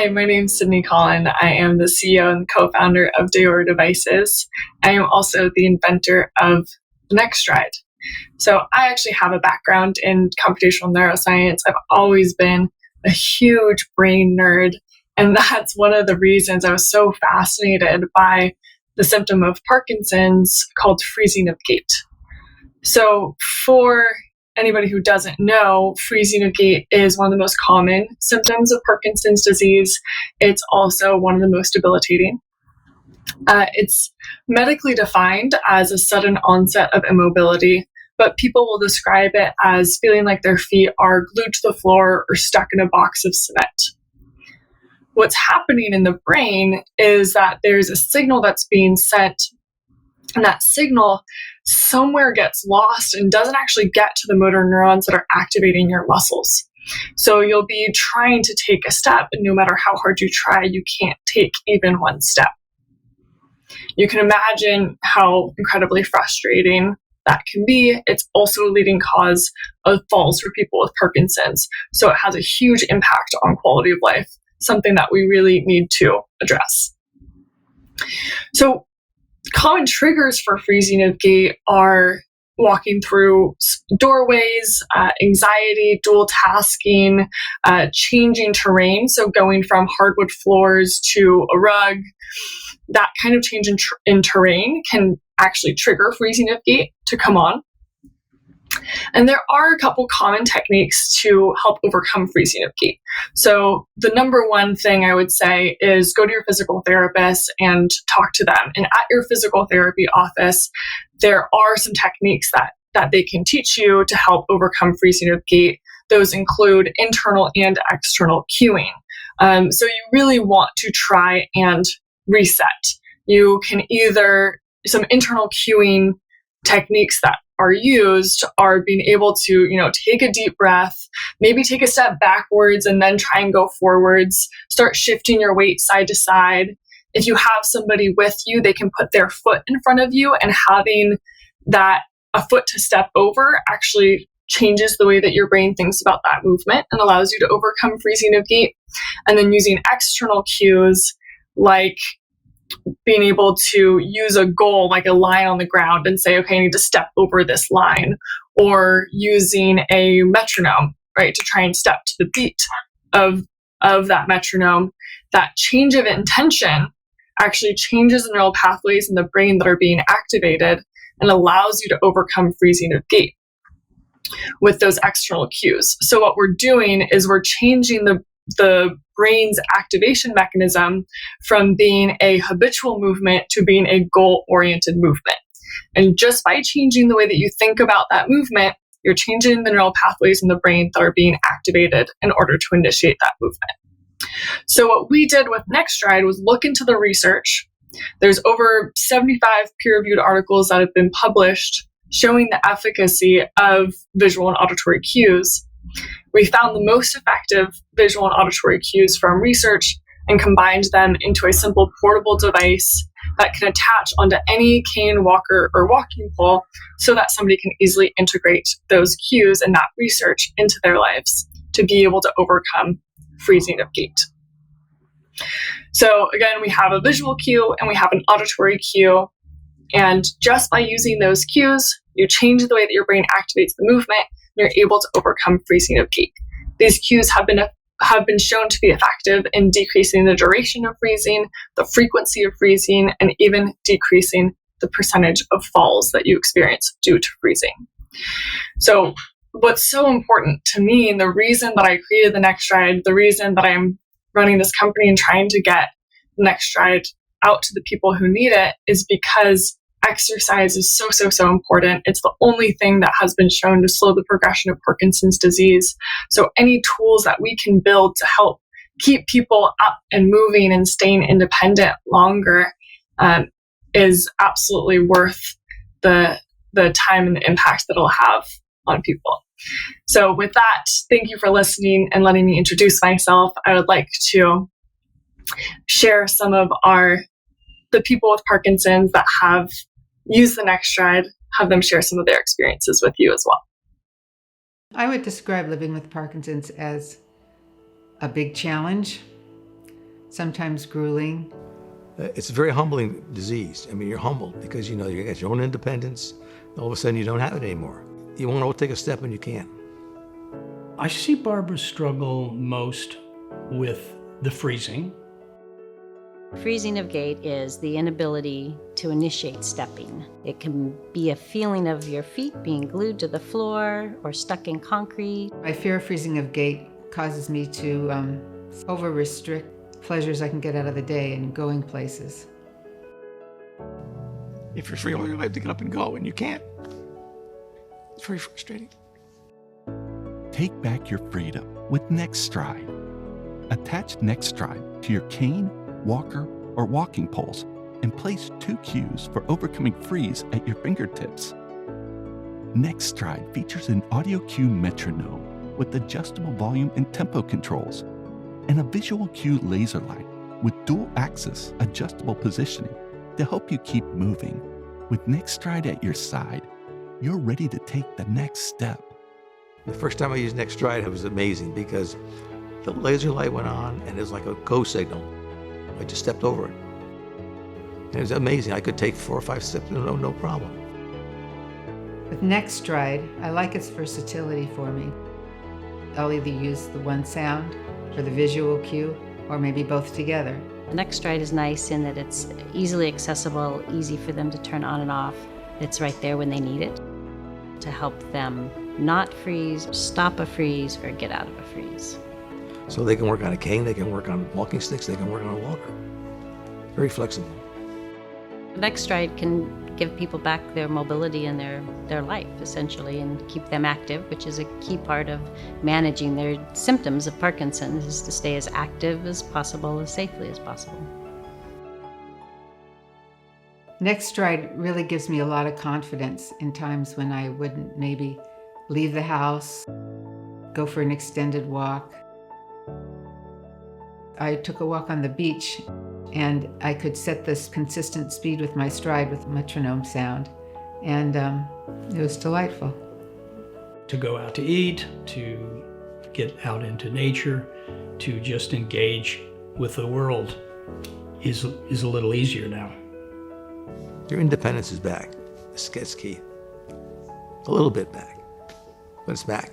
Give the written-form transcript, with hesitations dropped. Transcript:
Hi, my name is Sidney Collin. I am the CEO and co-founder of Deora Devices. I am also the inventor of NexStride. So I actually have a background in computational neuroscience. I've always been a huge brain nerd, and that's one of the reasons I was so fascinated by the symptom of Parkinson's called freezing of gait. So for anybody who doesn't know, freezing of gait is one of the most common symptoms of Parkinson's disease. It's also one of the most debilitating. It's medically defined as a sudden onset of immobility, but people will describe it as feeling like their feet are glued to the floor or stuck in a box of cement. What's happening in the brain is that there's a signal that's being sent, and that signal somewhere gets lost and doesn't actually get to the motor neurons that are activating your muscles. So you'll be trying to take a step, and no matter how hard you try, you can't take even one step. You can imagine how incredibly frustrating that can be. It's also a leading cause of falls for people with Parkinson's. So it has a huge impact on quality of life, something that we really need to address. So common triggers for freezing of gait are walking through doorways, anxiety, dual tasking, changing terrain, so going from hardwood floors to a rug. That kind of change in terrain can actually trigger freezing of gait to come on. And there are a couple common techniques to help overcome freezing of gait. So the number one thing I would say is go to your physical therapist and talk to them. And at your physical therapy office, there are some techniques that they can teach you to help overcome freezing of gait. Those include internal and external cueing. So you really want to try and reset. You can some internal cueing techniques that are used are being able to, take a deep breath, maybe take a step backwards and then try and go forwards, start shifting your weight side to side. If you have somebody with you, they can put their foot in front of you, and having a foot to step over actually changes the way that your brain thinks about that movement and allows you to overcome freezing of gait. And then using external cues like being able to use a goal, like a line on the ground, and say, okay, I need to step over this line, or using a metronome, right, to try and step to the beat of that metronome. That change of intention actually changes the neural pathways in the brain that are being activated and allows you to overcome freezing of gait with those external cues. So what we're doing is we're changing the brain's activation mechanism from being a habitual movement to being a goal-oriented movement. And just by changing the way that you think about that movement, you're changing the neural pathways in the brain that are being activated in order to initiate that movement. So what we did with NexStride was look into the research. There's over 75 peer-reviewed articles that have been published showing the efficacy of visual and auditory cues. We found the most effective visual and auditory cues from research and combined them into a simple portable device that can attach onto any cane, walker, or walking pole so that somebody can easily integrate those cues and that research into their lives to be able to overcome freezing of gait. So again, we have a visual cue and we have an auditory cue. And just by using those cues, you change the way that your brain activates the movement, you're able to overcome freezing of gait. These cues have been shown to be effective in decreasing the duration of freezing, the frequency of freezing, and even decreasing the percentage of falls that you experience due to freezing. So what's so important to me, and the reason that I created the NexStride, the reason that I'm running this company and trying to get NexStride out to the people who need it, is because exercise is so important. It's the only thing that has been shown to slow the progression of Parkinson's disease. So any tools that we can build to help keep people up and moving and staying independent longer is absolutely worth the time and the impact that it'll have on people. So with that, thank you for listening and letting me introduce myself. I would like to share some of the people with Parkinson's that have used the NexStride, have them share some of their experiences with you as well. I would describe living with Parkinson's as a big challenge, sometimes grueling. It's a very humbling disease. I mean, you're humbled because you got your own independence. All of a sudden, you don't have it anymore. You want to take a step and you can't. I see Barbara struggle most with the freezing. Freezing of gait is the inability to initiate stepping. It can be a feeling of your feet being glued to the floor or stuck in concrete. My fear of freezing of gait causes me to over-restrict pleasures I can get out of the day and going places. If you're free all your life to get up and go and you can't, it's very frustrating. Take back your freedom with NexStride. Attach NexStride to your cane, walker, or walking poles and place 2 cues for overcoming freeze at your fingertips. NexStride features an audio cue metronome with adjustable volume and tempo controls and a visual cue laser light with dual-axis adjustable positioning to help you keep moving. With NexStride at your side, you're ready to take the next step. The first time I used NexStride, it was amazing because the laser light went on and it was like a go signal. I just stepped over it. And it was amazing. I could take 4 or 5 steps, no problem. With NexStride, I like its versatility for me. I'll either use the one sound for the visual cue or maybe both together. NexStride is nice in that it's easily accessible, easy for them to turn on and off. It's right there when they need it to help them not freeze, stop a freeze, or get out of a freeze. So they can work on a cane, they can work on walking sticks, they can work on a walker. Very flexible. NexStride can give people back their mobility in their life, essentially, and keep them active, which is a key part of managing their symptoms of Parkinson's, is to stay as active as possible, as safely as possible. NexStride really gives me a lot of confidence in times when I wouldn't maybe leave the house, go for an extended walk. I took a walk on the beach and I could set this consistent speed with my stride with metronome sound, and it was delightful. To go out to eat, to get out into nature, to just engage with the world is a little easier now. Your independence is back. It's key. A little bit back, but it's back.